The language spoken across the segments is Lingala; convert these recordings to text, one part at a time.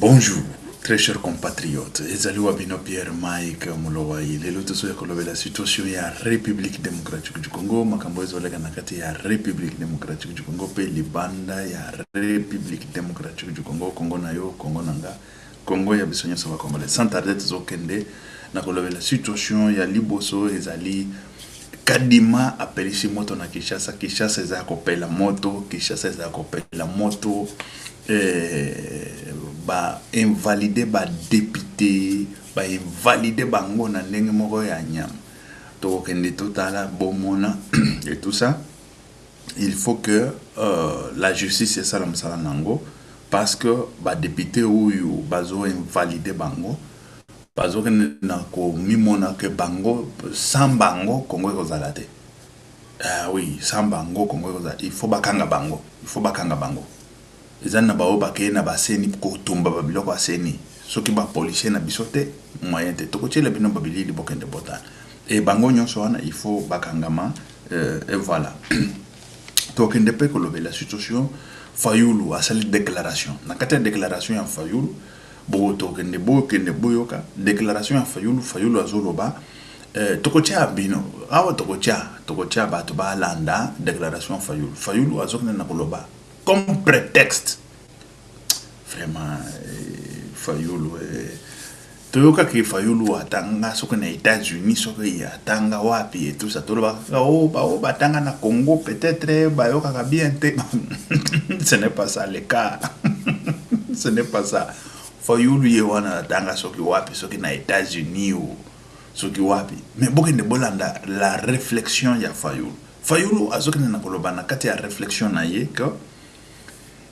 Bonjour, très chers compatriotes. Ezali Wabino Pierre Mike Mulowai. Lelo tosoya kolobe la situation ya République démocratique du Congo. Makambo ezolega nakati ya République démocratique du Congo. Pe libanda ya République démocratique du Congo. Congo na yo, Congo nanga. Congo ya bisonya sawa Congolais. Sans tarder tozokende na kolobe la situation ya liboso ezali kadima apelisi moto na Kinshasa. Kinshasa eza kopela moto. Kinshasa eza kopela moto. Ba invalider ba député ba invalider bango na ndenge moko ya nyama to kende totala bomona et tout ça. Il faut que la justice est ça la nango parce que ba député ou bazo invalider bango bazo na ko mimona que bango sans bango Congo kozalate. Ah oui, sans bango Congo kozalate. Il faut bakanga bango, ezana bao bakeye na baseni ko tumba babiloko aseni soki ba policier na bisote moyen te tokotiela bino babilili bokende botana et bango nyonso wana il faut bakangama et voilà tokende pe kolobe la situation Fayulu asali déclaration na kata déclaration ya Fayulu bo tokende boyoka déclaration ya Fayulu azoloba tokotia bino awa tokotia bato ba landa déclaration Fayulu azokende na koloba comme prétexte vraiment Fayulu toyoka ki Fayulu atanga soki na États-Unis soki atanga wapi et tout ça toloba batanga na Congo peut-être bayoka ka bien te ce n'est pas ça le cas ce n'est pas ça Fayulu ye wana atanga soki wapi soki na États-Unis ou soki wapi mais bokende bolanda la réflexion ya Fayulu azokende na koloba na kati ya réflexion na ye que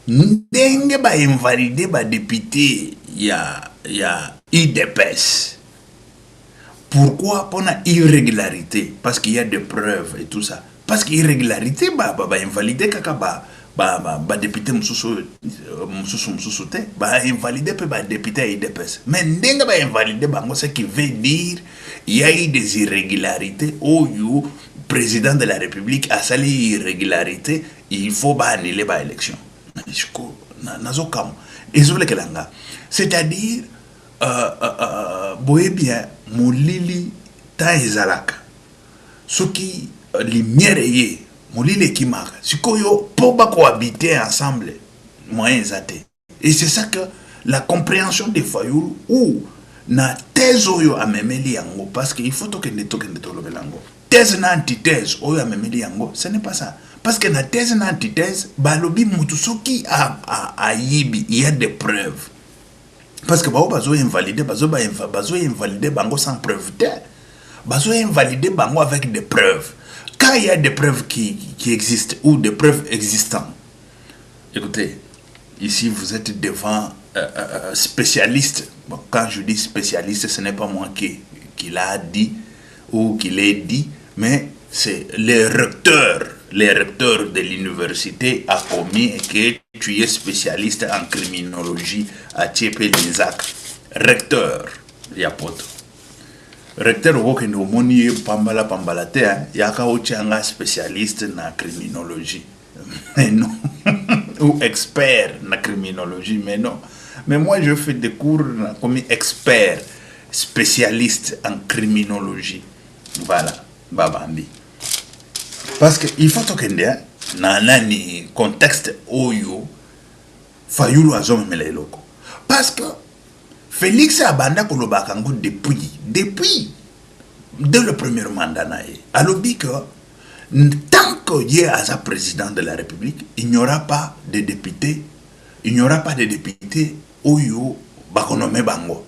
ndenge ba invalider ba député ya IDPS. Pourquoi pour la irrégularité? Parce qu'il y a des preuves et tout ça. Parce qu'irrégularité ba invalider kaka ba député mususu te ba invalider pe ba député IDPS. Mais ndenge ba invalider bango ce qui veut dire il y a eu des irrégularités au président de la République a sali irrégularité, il faut ba annuler ba élection. C'est-à-dire boye bien molili ta ezalaka soki lumière ye molili kimaka sikoyo po ba cohabiter ensemble moyen ezate. Et c'est ça que la compréhension des Fayulu ou na thèse oyo amemeli yango parce que il faut tokende tolobelango thèse na antithèse oyo amemeli yango ce n'est pas ça. Parce que la thèse et l'antithèse, balobi mutusoki a yibi, il y a des preuves. Parce que bazo invalider, bazo invalider bango sans preuve. Bazo invalider bango avec des preuves. Quand il y a des preuves qui existent ou des preuves existantes, écoutez, ici vous êtes devant spécialiste. Bon, quand je dis spécialiste, ce n'est pas moi qui l'a dit ou qui l'a dit, mais c'est les recteurs de l'université a commis et que tu es spécialiste en criminologie à Tchépé Linzak. Recteur, Yapoto. Recteur, Wokende Omoni Pambala te, Yaka Ochanga spécialiste en criminologie. Mais non. Ou expert en criminologie, mais non. Mais moi, je fais des cours comme expert, spécialiste en criminologie. Babandi. Parce qu'il faut que nani contexte oyo Fayulu azomemela eloko. Parce que Félix Abanda kolobakango depuis dès le premier mandat nae. Alobi que tant qu'il y a un président de la République, il n'y aura pas de députés, oyo bakonome bango.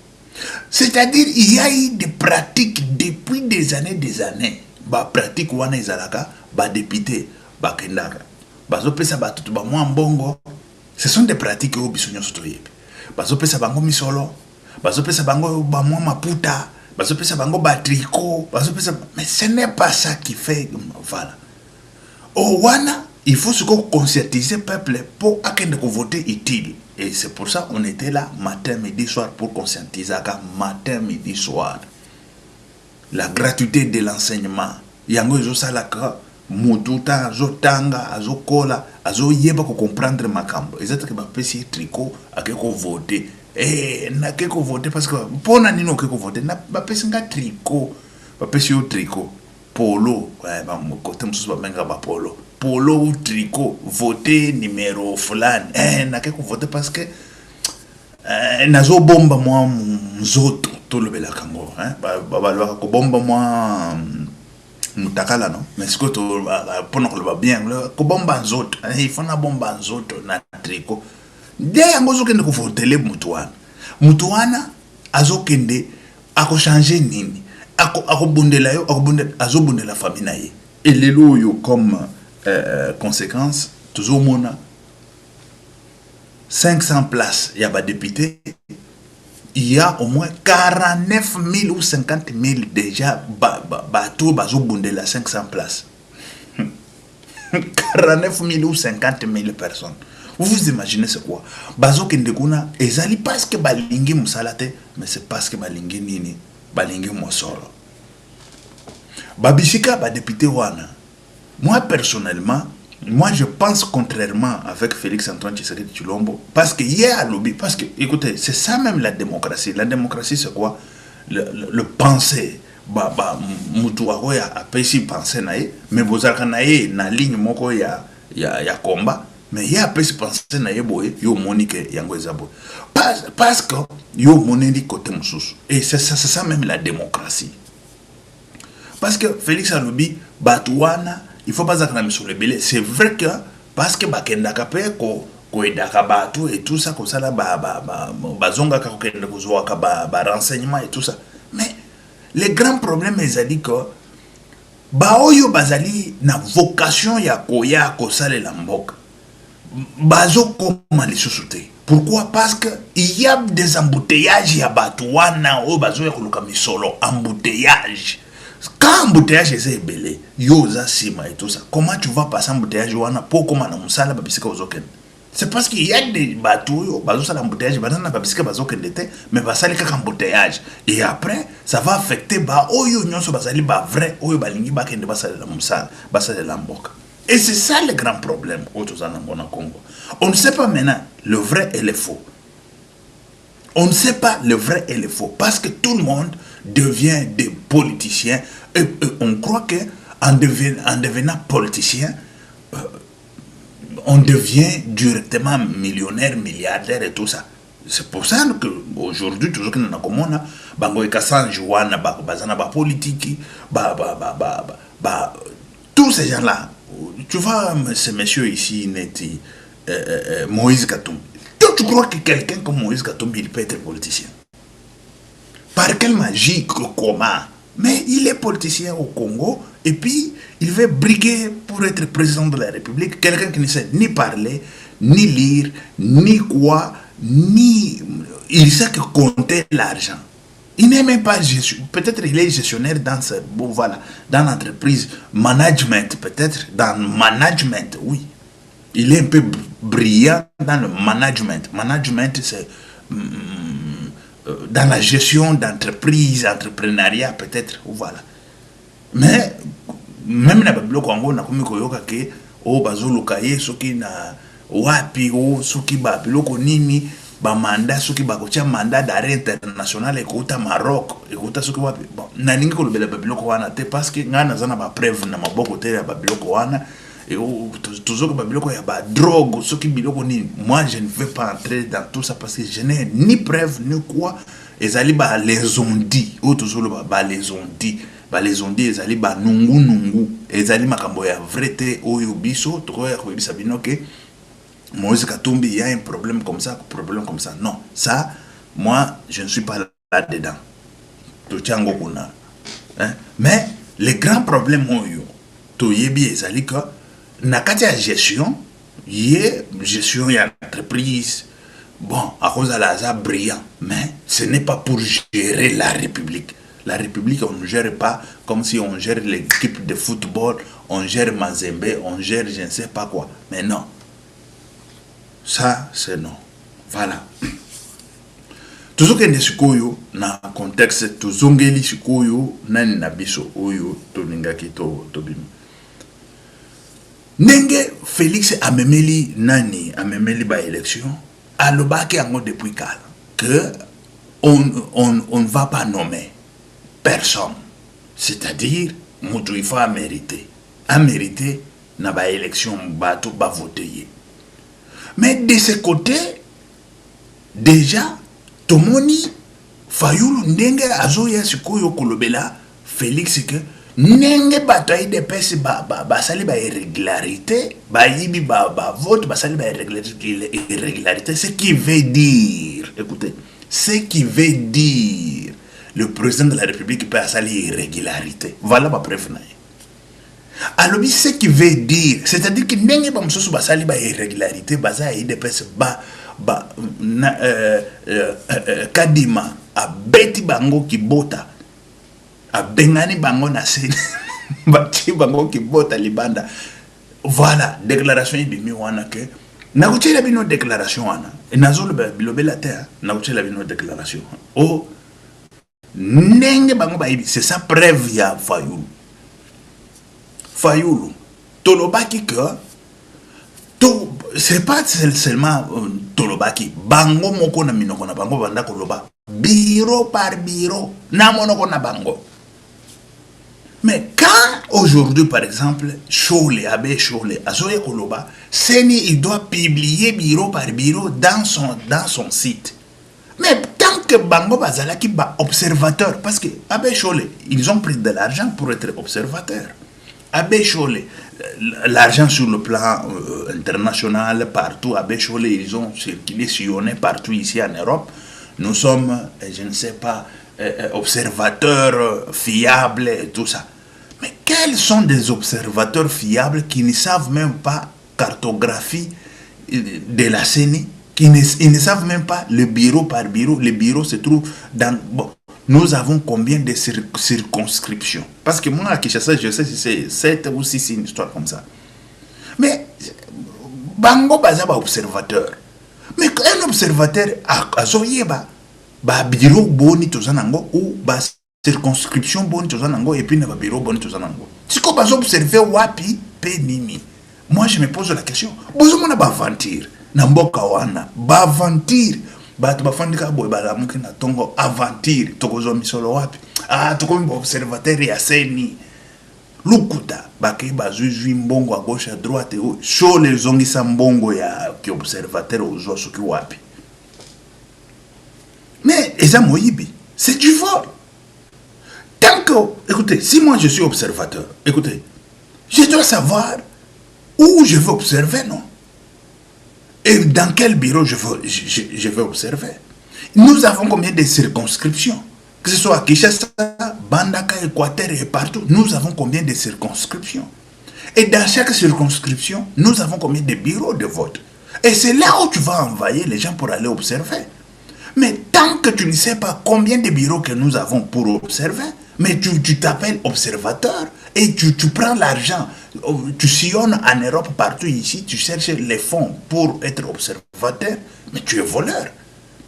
C'est-à-dire il y a eu des pratiques depuis des années. Ba pratique wana izalaka ba député ba kendaka bazo pesa batutu ba mwa mbongo. Ce sont des pratiques au bisonyo soto yebi bazo pesa bango misolo bazo pesa bango ba mwa maputa bazo pesa bango ba tricot bazo pesa, mais ce n'est pas ça qui fait voilà. Oh wana il faut se conscientiser peuple pour akende ko voter utile. Et c'est pour ça on était là matin midi soir pour conscientiser matin midi soir. La gratuité de l'enseignement. Yango ezo salaka mututa azo tanga azo kola azo yeba ko comprendre makambo. Ezata ke ba pesi tricot akeko voter et na ke ko voter parce que pour na nino ke ko voter na ba pesi nga tricot ba pesi yo tricot polo ouais ba mo côté mususu ba menga ba polo ou tricot voter numéro fulani na ke ko voter parce que nazo bomba moi mzoto to lobela kango ba ko bomba moi mutakala non mais ce que to pour nous le bien ko bomba nzoto il faut na bomba nzoto na tricot de yango zo kende ko votele mutu wana azokende ako changer nini ako bundela yo azo bundela famille na ye et lelo yo comme conséquence toujours mona 500 places il y a ba député il y a au moins 49 000 ou 50 000 déjà tout bazo bundela 500 places 49 000 ou 50 000 personnes. Vous vous imaginez c'est quoi? Bazo kendekuna ezali parce que balingi musalate, mais c'est parce que balingi nini, balingi mosolo. Babishika ba député wana. Moi personnellement, je pense contrairement avec Félix Antoine Tshisekedi Tshilombo parce que hier à lobby parce que écoutez, c'est ça même la démocratie. La démocratie c'est quoi? Le penser. Mutu wako ya apesi penser nae, mais bozaka nae na ligne moko ya combat. Mais il y a peu de penser na yeboye yo monique yango ezabo parce que yo moneli côté mususu et c'est ça même la démocratie parce que Félix Alobi batouana il faut pas zakana sur le belé c'est vrai que parce que bakenda kapé ko edaka batu et tout ça comme ça là bazonga ka kokenda kuzoa ka ba renseignement et tout ça mais les grands problèmes ils dit que oyo bazali na vocation ya koya ko sale la mboka bazo koma les sociétés. Pourquoi? Parce que il y a des embouteillages ya batouana o bazo ya kuluka misolo embouteillage. Quand embouteillage est belé, yoza sima et tout ça. Comment tu vas passer embouteillage wana pour comment na musala babisika ozoken? C'est parce qu'il y a des bateaux bazo sala embouteillage banana babisika bazoken d'été mais basali kaka embouteillage et après ça va affecter ba oyo nyonso bazali ba vrai oyo balingi bakende basala la musala basala la mboka. Et c'est ça le grand problème au Congo. On ne sait pas maintenant le vrai et le faux. On ne sait pas le vrai et le faux. Parce que tout le monde devient des politiciens. Et on croit qu'en devenant politicien, on devient directement millionnaire, milliardaire et tout ça. C'est pour ça qu'aujourd'hui, toujours que nous avons politique, tous ces gens-là. Tu vois, ce monsieur ici, Moïse Katumbi. Toi, tu crois que quelqu'un comme Moïse Katumbi, il peut être politicien? Par quelle magie, comment? Mais il est politicien au Congo, et puis il veut briguer pour être président de la République. Quelqu'un qui ne sait ni parler, ni lire, ni quoi, ni... Il sait que compter l'argent. Il n'est même pas gestionnaire. Peut-être il est gestionnaire dans ce, bon, voilà, dans l'entreprise, management, peut-être dans le management, oui. Il est un peu brillant dans le management. Management, c'est dans la gestion d'entreprise, entrepreneuriat, peut-être, voilà. Mais même dans le bloc Congo, on a comme koyoka ke o bazolukaye soki na wapi o soki ba biloko nini ba mandat soki ba kotia mandat d'arrêt international ekouta Maroc ekouta soki wapi bon na ningi ko lobela ba biloko wana te parce que ngana zana ba preuve na maboko te ya ba biloko wana et toujours ba biloko ya ba drogue soki biloko nini moi je ne veux pas entrer dans tout ça parce que je n'ai ni preuve ni quoi ezali ba les ont dit ou toujours ba les ont dit ezali ba nungu ezali makambo ya vrai te oyo biso to ya ko bisa bino ke Moïse Katumbi il y a un problème comme ça non ça moi je ne suis pas là-dedans to tiango kuna hein mais les grands problèmes oyo to yebi ezali ka na kati ya gestion ya entreprise bon à cause de la brillant mais ce n'est pas pour gérer la République. La République, on ne gère pas comme si on gère l'équipe de football, on gère Mazembe, on gère je ne sais pas quoi. Mais non. Ça, c'est non. Voilà. Toujours que nous sommes dans le contexte, toujours que nous sommes dans le Nenge Félix amemeli nani amemeli ba élection alobaki yango depuis kala que on ne va pas nommer personne. C'est-à-dire, Moutouifa a mérité. A mérité, n'a pas élection, bateau, pas voté. Mais de ce côté, déjà, Tomoni, Fayoulou, Ndenge, Azoya, Sikoyo, Kolobela, Félix, que Ndenge, bataille de pèse, sali, irrégularité, yibi, vote, sali, irrégularité, ce qui veut dire, écoutez, ce qui veut dire, le président de la République peut sali irrégularité. Voilà ma prévenance. Alors, ce qui veut dire, c'est-à-dire que Ndenge, sali, irrégularité, IDPS, Kadima, a beti bango ki bota, a bengani bango na sene, bati bango ki bota libanda. Voilà, déclaration de Miwana que, n'a la bino déclaration, et nazol bilobela terre, n'a la bino déclaration. Oh, Ndenge bango baibi, c'est ça preuve ya Fayoulou. Fayoulou, tolobaki que, c'est pas seulement tolobaki, bango moko na minoko na bango banda koloba, bureau par bureau, na monoko na bango. Mais quand aujourd'hui, par exemple, Chole, Abbé Chole, Azoye Koloba, Seni, il doit publier bureau par bureau dans son site. Mais tant que Bango Bazalaki ba observateur, parce que Abbé Chole, ils ont pris de l'argent pour être observateur. Abbé Chole, l'argent sur le plan international, partout, Abbé Chole, ils ont circulé, sillonné partout ici en Europe. Nous sommes, je ne sais pas, observateurs fiables et tout ça. Mais quels sont des observateurs fiables qui ne savent même pas cartographie de la CENI, ils ne savent même pas le bureau par bureau. Le bureau se trouve dans... Bon, nous avons combien de circonscriptions? Parce que moi, à Kinshasa, je sais si c'est 7 ou 6, une histoire comme ça. Mais, Bango Bazaba observateur. Mais un observateur, à Zoyeba, bureau boni tozanango ou circonscription boni tozanango et puis na bureau boni tozanango. Si ko bazo observer wapi pe nini. Moi je me pose la question, bozo mona ba aventure na mboka wana, ba aventure bato bafandika boy balamuki na tongo aventure tokozo misolo wapi. Ah tokomi ba observateur ya seni. Lukuta baki bazuzui mbongo à gauche à droite et show les zongisa mbongo ya ki observateur ozo soki wapi. Mais Eza Moïbi, c'est du vol. Tant que, écoutez, si moi je suis observateur, écoutez, je dois savoir où je veux observer, non? Et dans quel bureau je veux observer. Nous avons combien de circonscriptions? Que ce soit à Kinshasa, Bandaka, Équateur et partout, nous avons combien de circonscriptions? Et dans chaque circonscription, nous avons combien de bureaux de vote? Et c'est là où tu vas envoyer les gens pour aller observer. Mais tant que tu ne sais pas combien de bureaux que nous avons pour observer, mais tu t'appelles observateur et tu prends l'argent, tu sillonnes en Europe partout ici, tu cherches les fonds pour être observateur, mais tu es voleur.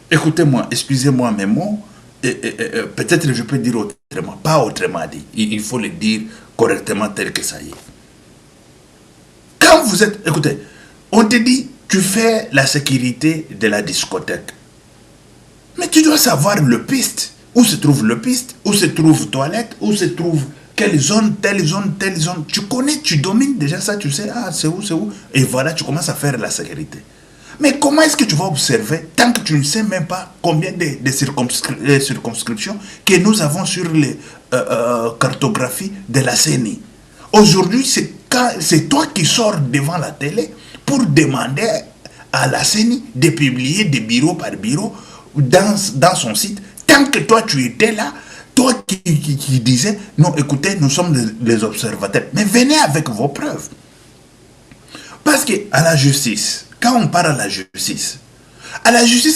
Écoutez-moi, excusez-moi mes mots, peut-être je peux dire autrement, pas autrement dit, il faut le dire correctement tel que ça y est. Quand vous êtes, écoutez, on te dit, tu fais la sécurité de la discothèque. Mais tu dois savoir le piste. Où se trouve le piste? Où se trouve toilette? Où se trouve quelle zone, telle zone, telle zone? Tu connais, tu domines déjà ça, tu sais, ah, c'est où, c'est où? Et voilà, tu commences à faire la sécurité. Mais comment est-ce que tu vas observer tant que tu ne sais même pas combien de circonscriptions que nous avons sur les cartographies de la CENI? Aujourd'hui, c'est toi qui sors devant la télé pour demander à la CENI de publier des bureaux par bureau dans son site. Tant que toi tu étais là, toi qui disais, non écoutez, nous sommes les observateurs, mais venez avec vos preuves. Parce que à la justice, quand on parle à la justice,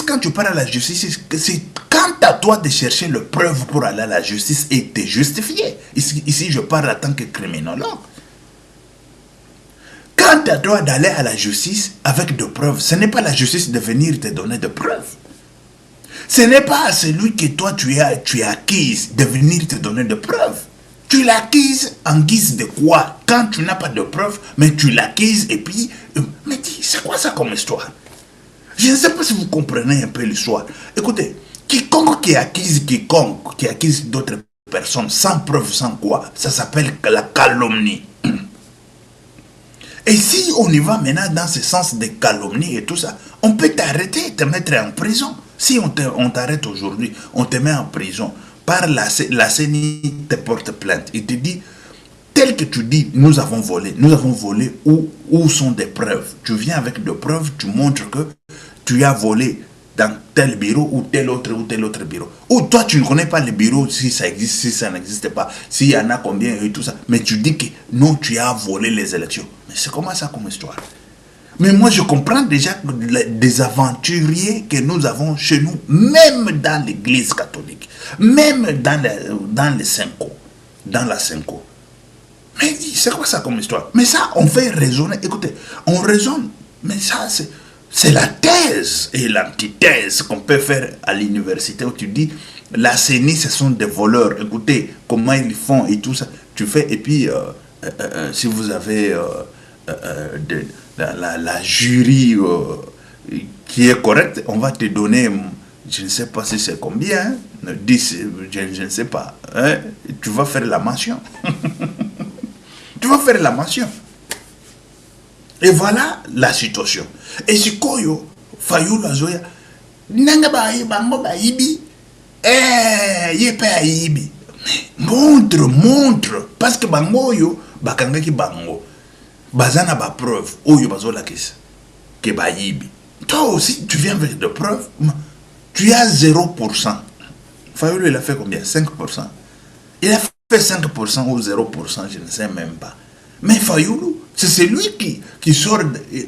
quand tu parles à la justice, c'est quand à toi de chercher les preuves pour aller à la justice et te justifier. Ici je parle en tant que criminologue. Quand à toi d'aller à la justice avec des preuves, ce n'est pas la justice de venir te donner des preuves. Ce n'est pas à celui que toi tu es acquise de venir te donner des preuves. Tu l'acquises en guise de quoi? Quand tu n'as pas de preuves, mais tu l'acquises et puis... Mais dis, c'est quoi ça comme histoire? Je ne sais pas si vous comprenez un peu l'histoire. Écoutez, quiconque qui accuse d'autres personnes sans preuve, sans quoi, ça s'appelle la calomnie. Et si on y va maintenant dans ce sens de calomnie et tout ça, on peut t'arrêter, te mettre en prison. Si on t'arrête aujourd'hui, on te met en prison, par la CENI te porte plainte. Il te dit, tel que tu dis, nous avons volé, où sont des preuves? Tu viens avec des preuves, tu montres que tu as volé dans tel bureau ou tel autre bureau. Ou toi, tu ne connais pas le bureau, si ça existe, si ça n'existe pas, s'il y en a combien et tout ça. Mais tu dis que non, tu as volé les élections. Mais c'est comment ça comme histoire? Mais moi, je comprends déjà des aventuriers que nous avons chez nous, même dans l'église catholique, même dans les Cinco, dans la Cinco. Mais c'est quoi ça comme histoire? Mais ça, on fait raisonner. Écoutez, on raisonne. Mais ça, c'est la thèse et l'antithèse qu'on peut faire à l'université où tu dis, la CENI, ce sont des voleurs. Écoutez, comment ils font et tout ça. Tu fais, et puis, si vous avez la jury qui est correcte, on va te donner, je ne sais pas si c'est combien, 10, je ne sais pas. Hein, tu vas faire la mention. Tu vas faire la mention. Et voilà la situation. Et si Koyo, Fayulu Azoya, Nanga bango ba ibi, yepe a ibi. Montre. Parce que bango yo, bakanga ki bango. Bazana ba preuve, oyo bazola kisa. Que ba ibi. Toi aussi, tu viens avec des preuves, tu as 0%. Fayulu, il a fait combien? 5%. Il a fait 5% ou 0%, je ne sais même pas. Mais Fayulu, c'est celui qui sort...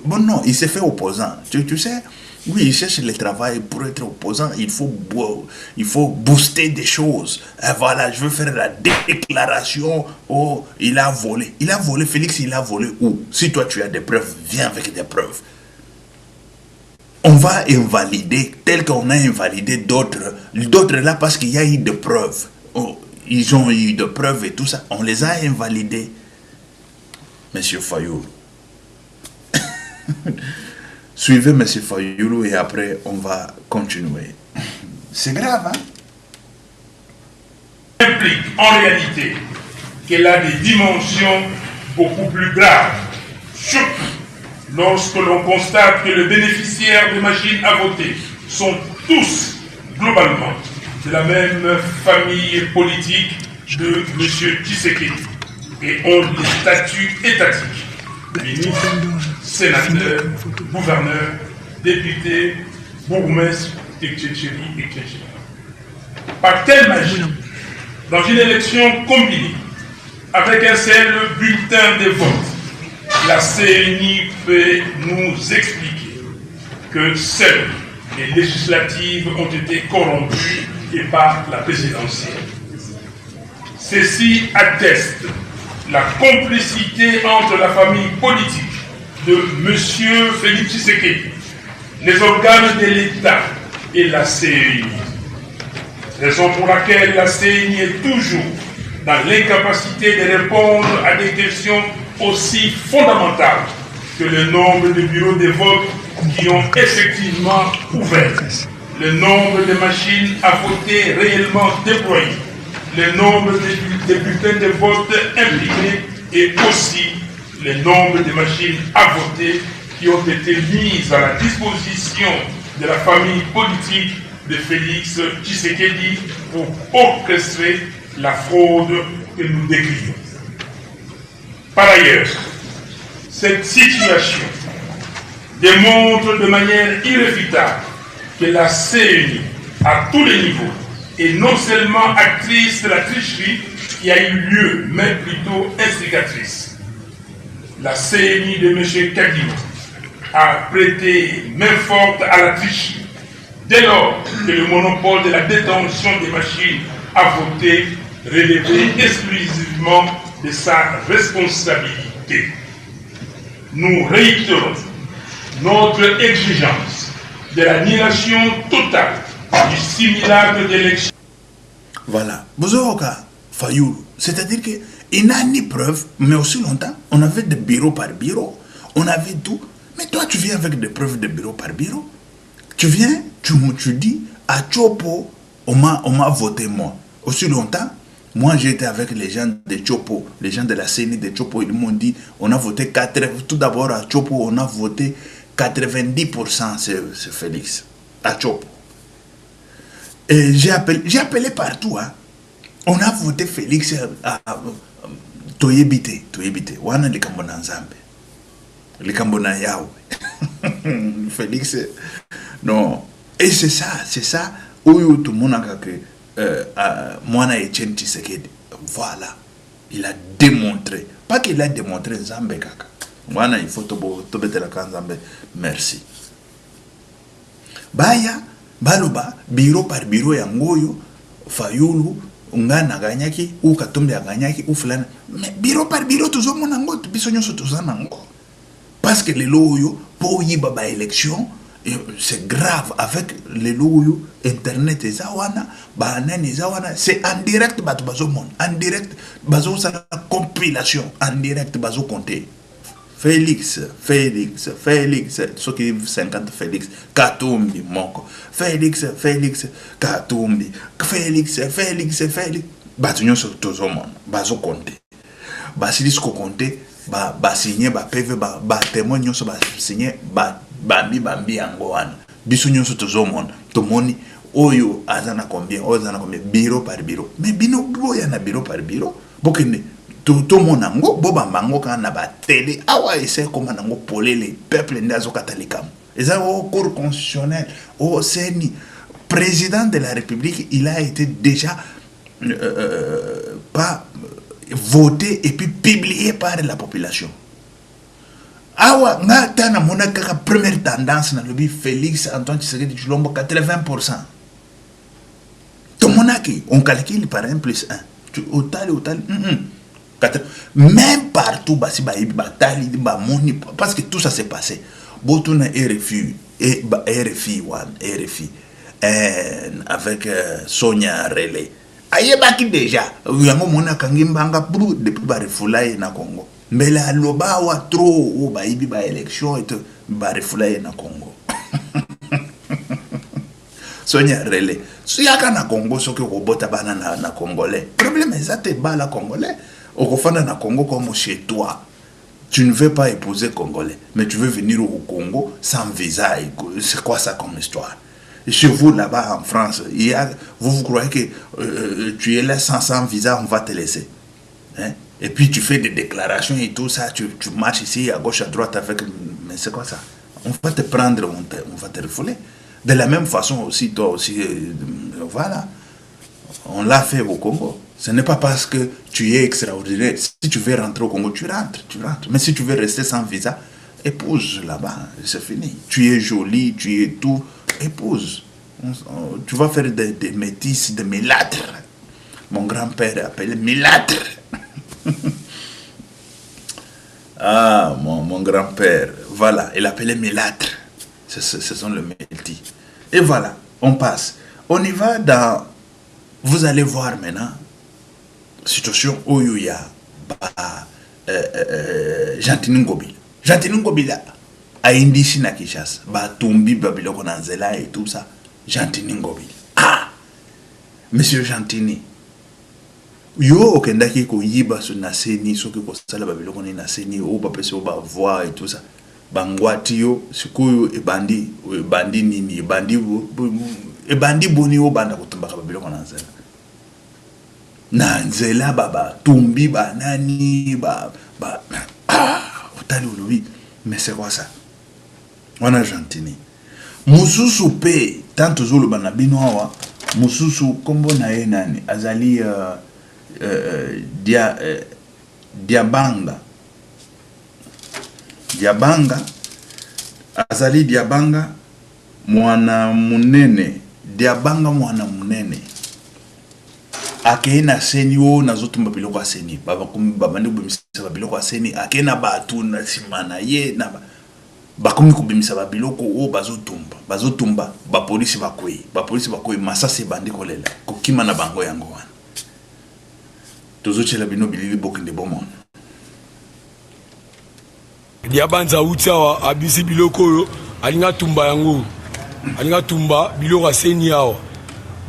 Bon non, il s'est fait opposant. Tu sais, oui, il cherche le travail pour être opposant. Il faut booster des choses. Et voilà, je veux faire la déclaration. Oh, il a volé. Il a volé, Félix, il a volé où? Si toi tu as des preuves, viens avec des preuves. On va invalider, tel qu'on a invalidé d'autres là parce qu'il y a eu des preuves. Oh, ils ont eu des preuves et tout ça. On les a invalidés. Monsieur Fayulu. Suivez Monsieur Fayulu et après on va continuer. C'est grave, hein? Implique en réalité qu'elle a des dimensions beaucoup plus graves. Surtout lorsque l'on constate que les bénéficiaires des machines à voter sont tous globalement de la même famille politique de M. Tshisekedi et ont des statuts étatiques, ministre, sénateur, gouverneur, député, bourgmestre, etc. Par telle magie, dans une élection combinée, avec un seul bulletin de vote, la CENI peut nous expliquer que seules les législatives ont été corrompues et par la présidentielle. Ceci atteste la complicité entre la famille politique de M. Félix Tshisekedi, les organes de l'État et la CENI. Raison pour laquelle la CENI est toujours dans l'incapacité de répondre à des questions aussi fondamentales que le nombre de bureaux de vote qui ont effectivement ouvert, le nombre de machines à voter réellement déployées, le nombre de bulletins de vote impliqués et aussi le nombre de machines à voter qui ont été mises à la disposition de la famille politique de Félix Tshisekedi pour orchestrer la fraude que nous décrivons. Par ailleurs, cette situation démontre de manière irréfutable que la CENI, à tous les niveaux, est non seulement actrice de la tricherie qui a eu lieu, mais plutôt instigatrice. La CENI de M. Kadima a prêté main forte à la tricherie dès lors que le monopole de la détention des machines à voter relevait exclusivement de sa responsabilité. Nous réitérons notre exigence de l'annulation totale du simulacre d'élection. Voilà. Bozoka Fayulu. C'est-à-dire qu'il n'a ni preuve, mais aussi longtemps, on avait des bureaux par bureau, on avait tout. Mais toi, tu viens avec des preuves de bureau par bureau. Tu viens, tu dis, à Chopo, on m'a voté moi. Aussi longtemps, moi j'étais avec les gens de Chopo, les gens de la CENI de Chopo, ils m'ont dit, on a voté 80, tout d'abord à Chopo, on a voté 90%, c'est Félix, à Chopo. Et j'ai appelé partout, hein. On a voté Félix à Toyebite, wana likambona nzambe, likambona yawe. Félix, non. Et c'est ça, où tout le monde a que moi, Etienne Tshisekedi, voilà, il a démontré, pas qu'il a démontré Nzambe kaka. Voilà, il faut te mettre la Nzambe, merci. Baya, baloba, bureau par bureau, yangoyo, Fayulu, Ungana ganyaki, ou Katumbe ganyaki, ou Fulana. Mais bureau par bureau, tout le monde a un go, bisognoso tout ça nango. Parce que les loyaux, pour y baba élection, c'est grave avec les loyaux, internet et zawana, banan et zawana, c'est en direct bazo monde, en direct bazo sa compilation, en direct bazo compter. Félix, ceux qui vivent 50 Félix, Katumbi, Moko, Félix, Katumbi, Félix, bazo sur tout le monde, bazo compter. Basilisco compter. Ba signé ba PV ba témoin nyonso ba signé ba bambi yango wana biso nyonso tozomona tomoni oyo azana combien bureau par bureau mais bino boya na bureau par bureau bokende to mona ngo boba mango kana ba télé awa essaie comment nango polele peuple ndazo katalikam eza au cour constitutionnel au CENI président de la République il a été déjà pas voté et puis publié par la population. Awa nga tana mona kaka première tendance na lobi Félix Antoine Tshisekedi Tshilombo 80%. Tout monaki on calcule par 1 plus 1. Au tal. Même partout basi ba batali ba moni parce que tout ça s'est passé. Botuna RFI et RFI avec Sonia Relais. Ayebaki déjà yango mona kangimbanga pour depuis ba refulaye na Congo mbela loba wa trop o ba ibi ba élection et ba refulaye na Congo. Sonia Relais si yaka na Congo soki robota bana na congolais problème ezate bala congolais okofanda na Congo comme chez toi. Tu ne veux pas épouser congolais mais tu veux venir au Congo sans visa. C'est quoi ça comme histoire? Chez vous, là-bas en France, vous croyez que tu es là sans visa, on va te laisser. Hein? Et puis tu fais des déclarations et tout ça, tu marches ici à gauche, à droite avec... Mais c'est quoi ça? On va te prendre, on va te refouler. De la même façon aussi, toi aussi, voilà. On l'a fait au Congo. Ce n'est pas parce que tu es extraordinaire. Si tu veux rentrer au Congo, tu rentres. Mais si tu veux rester sans visa, épouse là-bas, c'est fini. Tu es jolie, tu es tout... Épouse. Tu vas faire des métis, des mélâtres. Mon grand-père appelait mélâtre. Ah, mon grand-père. Voilà, il appelait mélâtre. Ce sont les métis. Et voilà, on passe. On y va dans... Vous allez voir maintenant. Situation Oyuya. Jantini Ngobila. Jantini Ngobila. A Indisi na Kishas, ba tumbi babiloko na nzela et tout ça. Jantini Ngobila. Ah! Monsieur Jantini. Yo okendaki ko yiba so na CENI soki ko sala babiloko na CENI o ba pese o ba voix et tout ça. Bangwati yo sikuyo ebandi nini ebandi boni o banda kutumba babiloko na nzela. Na nzela baba tumbi ba nani ba otali olobi mais c'est quoi ça? On a Jantini. Mususu pe tanto zolo bana bino awa mususu kombo na ye nani azali Diabanga azali Diabanga mwana munene akei na CENI o nazotumba biloko ya CENI babandi kubimisa babiloko ya CENI akei na batu na nsima na ye na bakomi kubimisa babiloko o bazotumba bapolisi bakwei masasi ebandi kolela kokima na bango yango wana tozotshela bino bilili bokende bomona Diabanza utawa abisi biloko oyo alinga tumba yango alinga tumba biloko aseni awa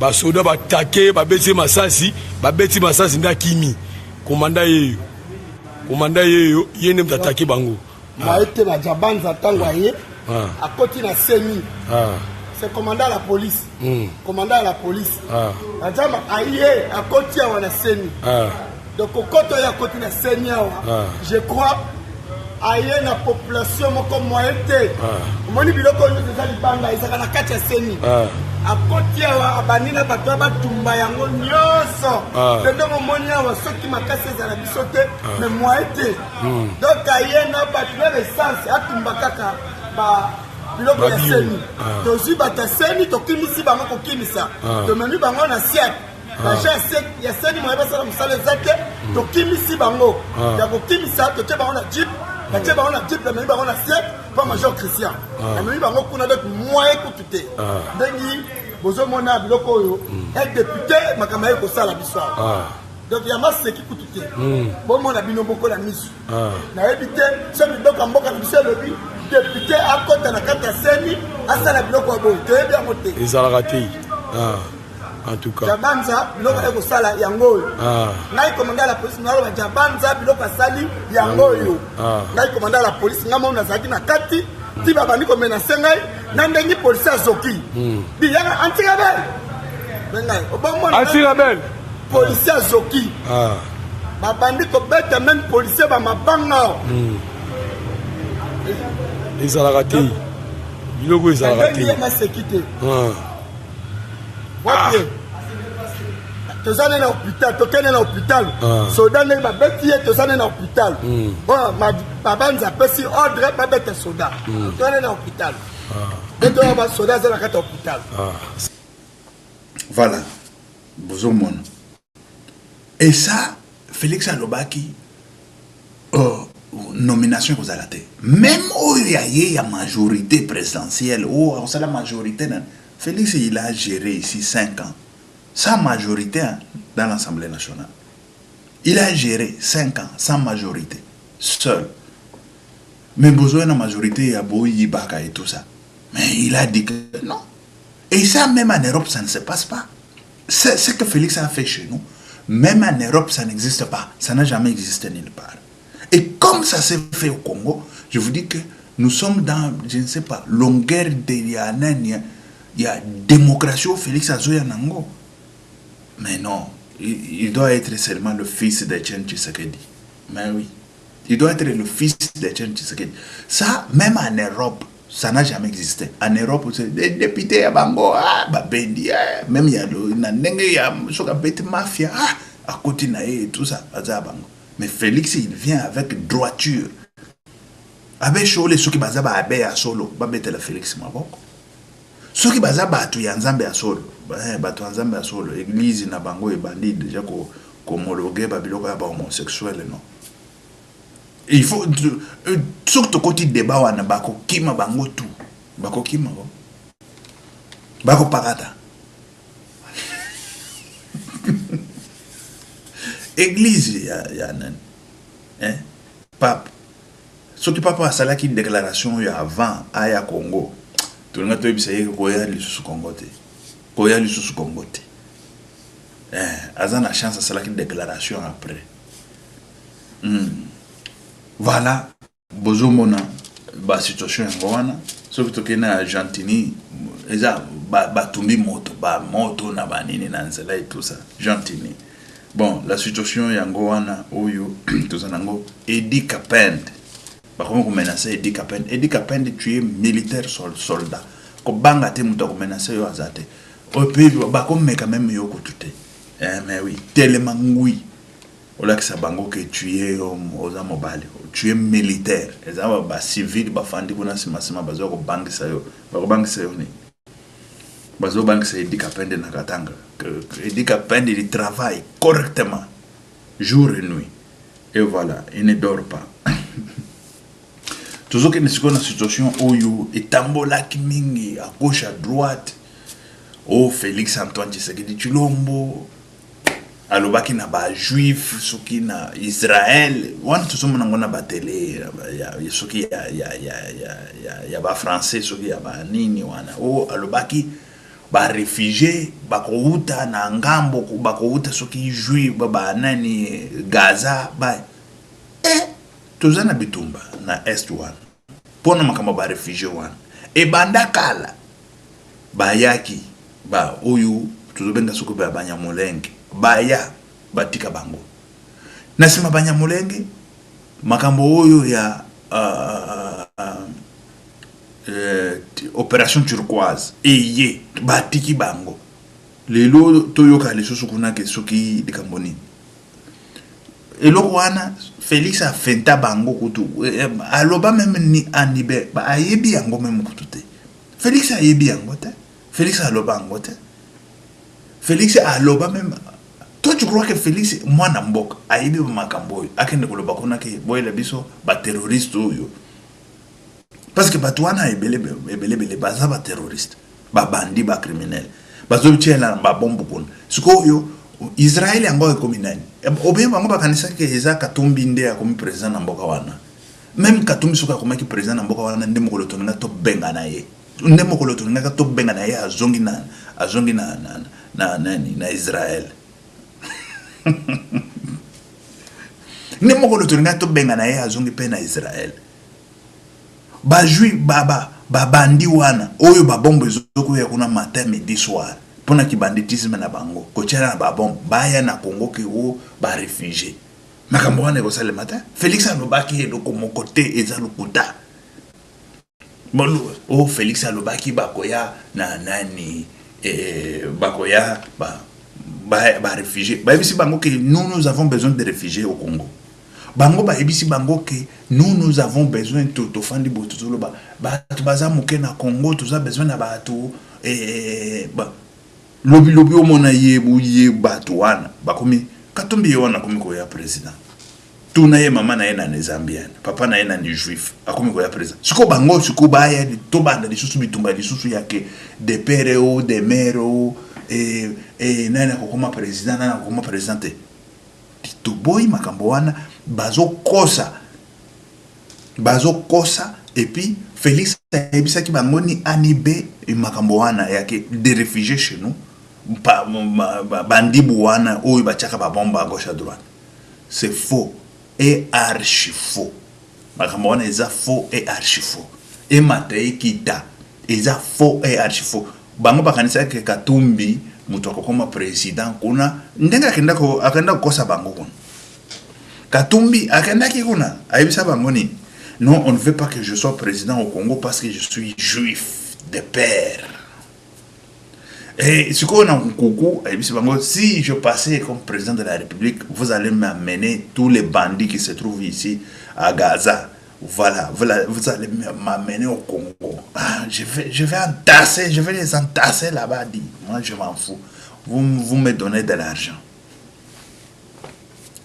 basoda batake babeti masasi nda kimi komanda yeyo ye nde mutatake bango maete bajabanza tango aye akoti na seni c'est commandant la police commandant la police ajama aye akoti awa na seni donc koto ya akoti na seni awa je crois aye na population moko moyen te omoni biloko oyo eza libanga ezaka na kati ya seni akoti awa abandi na bato batumba yango nyonso lelo momoni awa soki makasi ezala biso te me moyen te donc aye na bato na essence atumba kaka biloko ya seni tozwi bato ya seni tokimisi bango kokimisa tomemi bango na siècle baja ya seni moye basala mosala eza te tokimisi bango ya kokimisa totie bango na jip batie bango na jip bamemi bango na siècle mpo major christian bamemi bango kuna donc moye kutu te ndenge bozomona biloko oyo député makambo ye kosala biso awa donc ya maseki kutu te bomona bino moko na miso nayebi te so biloko ya mboka na biso elobi député akota na kati ya seni asala biloko ya boye toyebi yango te ezalaka te en tout cas jabanza biloko ye kosala yango oyo ngai komanda la police naloba jabanza biloko asali yango oyo ngai komanda la police ngai moko nazalaki na kati ti babandi komenase ngai na ndenge polisi azoki biyanga anti-rebel bengai obomona anti-rebel polisi azoki babandi kobeta même policier bamabanga ezalaka te biloko ezalaka te maseki te wapie tozane na hôpital tokende na hôpital soda ndenge babeti ye tozane na hôpital babanzi apesi ordre babeta soda tokende na hôpital etoya basoda aza na kati ya hôpital voilà bozomona et ça Félix alobaki nomination kozala te même oyo yaye ya majorité présidentielle ou la majorité Félix il a géré ici 5 ans sans majorité dans l'Assemblée nationale. Il a géré 5 ans sans majorité seul, mais besoin de majorité il y a Boyi Baka et tout ça, mais il a dit que non. Et ça même en Europe ça ne se passe pas. C'est ce que Félix a fait chez nous. Même en Europe ça n'existe pas, ça n'a jamais existé nulle part. Et comme ça s'est fait au Congo, je vous dis que nous sommes dans, je ne sais pas, longueur de il y a démocratie au Félix Azoya Nango. Mais non, il doit être seulement le fils d'Etienne Tshisekedi. Mais oui, il doit être le fils d'Etienne Tshisekedi. Ça, même en Europe, ça n'a jamais existé. En Europe, les députés à Bango, Babendi, même il y a le mafia, à côté et tout ça, à Bango. Mais Félix, il vient avec droiture. Avec Chole, ceux qui basent à solo, Babette le Félix Maboko. Ceux qui basent à Nzambe à solo, Batu Nzambe à solo, église na Bango et bandit, déjà qu'on homologué Babyloko à homosexuel, non. Il faut, surtout côté débat, on a Bako Kima Bango tout. Bako Kima, Bako Parata. Église, il y a un pape. Ce qui papa a salaki une déclaration avant Aya Congo. Tout le monde a dit que Koya li sous Congo. Koya li sous Congo. Azan a chance à salaki une déclaration après. Voilà. Bozo mona ba situation ngwana. Sauf que na Argentine, eza ba tumbi moto na banini na nzela et tout ça. Argentine. Bon, la situation yangoana oyo tozanango Edi Kapende. Ba comment ko menacer Edi Kapende? Edi Kapende tu es militaire soldat. Ko banga te muto ko menacer yo azate. O pe ba ko me quand même yo ko tuté. Mais oui, tellement ngui. Ola que ça bango que tu es aux mobile. Tu es militaire. Ezaba ba civil ba fandi kuna sima bazo ko bangi sayo. Ba ko bangi sayo ni. Bazo bangi sayo Edi Kapende na Katanga. Edi Kapende il travaille correctement jour et nuit et voilà, il ne dort pas. Toujours qu'il y a une situation où il tambola qui mingi à gauche à droite. Oh Félix Antoine Tshisekedi Tshilombo alobaki na ba juif soki na Israël wana tozomona ngo na batele soki ya ba français soki ya ba nini wana alobaki ba réfugié bakouta na ngambo bakouta soki juif ba nani Gaza ba tozana bitumba na est wana pona makamba ba réfugié wana banda kala bayaki ba oyo tuzobenga soki ba Banyamulenge baya batika bango nasima Banyamulenge makambo oyo ya opération turquoise eye batiki bango lelo toyoka lisusu kuna ke soki likamboni eloko wana Félix a fenta bango kutu aloba même ni anibe ba ayebi yango même kutu te Félix ayebi yango te Félix aloba yango te Félix aloba même. Toi tu crois que Félix mwana mboka ayebi makambo akende koloba kona ke boyela biso ba terroriste oyo parce que batwana ebele baza ba terroriste ba bandi ba criminel bazo tiela ba bombo kuna siko yo Israël yango ekomi nani obe bango bakanisa ke eza Katumbi nde akomi président na mboka wana même Katumbi soka akomaki président na mboka wana nde mokolo toninga to benga na ye nde mokolo toninga to benga na ye azongi na Israël ne mokolo tolinga to benga na ye azongi pe na Israël ba jui bandi wana oyo ba bombo ezoko ya kuna matin midi soir pona ki banditisme na bango ko tshela na ba bombo baya na Congo ke o ba réfugié makambo wana ko sale matin Félix alobaki eloko mokote eza lokuta bolo Félix alobaki bakoya na nani bakoya ba réfugiés ba ebisi bango que nous avons besoin de réfugiés au Congo bango ba ebisi bango que nous avons besoin to fandi botolo ba baza moke na Congo tous a besoin na bato lobi o mona ye bato wana bakomi Katumbi wana komi ko ya président tuna ye mama na ye na Zambien papa na ye na ni juif akomi ko ya président siko bango siko ba ya to banda lisusu bitumba lisusu yake de père ou de mère ou nana kokoma président nana kokoma présidente to boy makambo wana bazo kosa et puis Félix ebisa ki bangoni anibe makambo wana yake des réfugiés chez nous bandi wana oyo bachaka ba bomba à gauche à droite c'est faux et archi faux makambo wana eza faux et archi faux et matei kita eza faux et archi faux bango bakanisa ke Katumbi muto akokoma président kuna ndenga akenda kosa bango kuna Katumbi akenda ki kuna ayibisa bango ni non on ne veut pas que je sois président au Congo parce que je suis juif de père et ce qu'on a coucou ayibisa bango si je passais comme président de la République vous allez m'amener tous les bandits qui se trouvent ici à Gaza. Voilà, vous allez m'amener au Congo. Je vais entasser, je vais les entasser là-bas. Moi, je m'en fous. Vous me donnez de l'argent.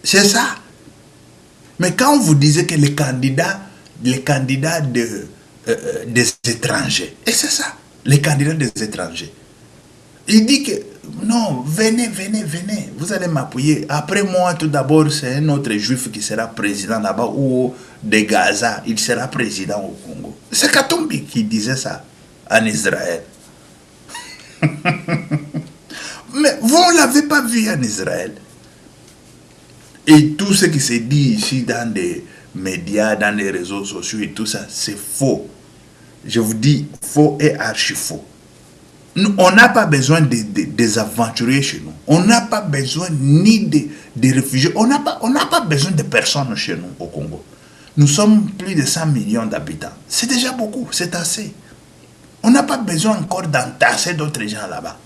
C'est ça. Mais quand vous disiez que les candidats des étrangers, et c'est ça, les candidats des étrangers, il dit que non, venez, vous allez m'appuyer. Après moi, tout d'abord, c'est un autre juif qui sera président là-bas ou de Gaza, il sera président au Congo. C'est Katumbi qui disait ça en Israël. Mais vous ne l'avez pas vu en Israël. Et tout ce qui se dit ici dans des médias, dans les réseaux sociaux et tout ça, c'est faux. Je vous dis, faux et archi faux. On n'a pas besoin des aventuriers chez nous. On n'a pas besoin ni des réfugiés. On n'a pas besoin de personnes chez nous au Congo. Nous sommes plus de 100 millions d'habitants. C'est déjà beaucoup, c'est assez. On n'a pas besoin encore d'entasser d'autres gens là-bas.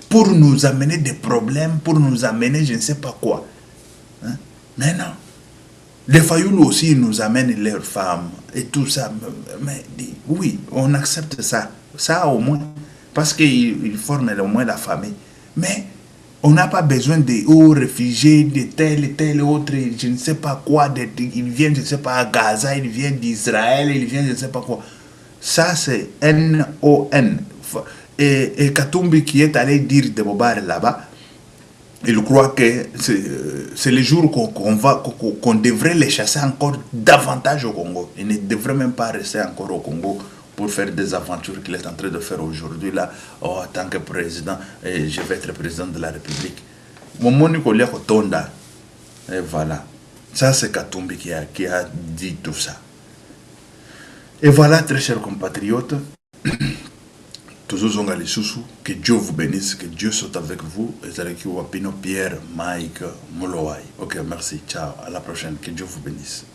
Pour nous amener des problèmes, pour nous amener je ne sais pas quoi. Hein? Mais non. Les Fayoulou aussi nous amènent leurs femmes et tout ça. Mais oui, on accepte ça. Ça au moins. Parce qu'ils forment au moins la famille. Mais on n'a pas besoin de réfugiés, de tel autre, je ne sais pas quoi. Ils viennent, je ne sais pas, à Gaza, ils viennent d'Israël, ils viennent, je ne sais pas quoi. Ça, c'est NON. Et Katumbi qui est allé dire de Bobar là-bas, Il croit que c'est le jour qu'on devrait les chasser encore davantage au Congo. Il ne devrait même pas rester encore au Congo pour faire des aventures qu'il est en train de faire aujourd'hui là. Oh, en tant que président, je vais être président de la République. Et voilà. Ça, c'est Katumbi qui a dit tout ça. Et voilà, très chers compatriotes. Toujours que Dieu vous bénisse, que Dieu soit avec vous. Pierre, Mike, Molowai. Ok, merci. Ciao. À la prochaine. Que Dieu vous bénisse.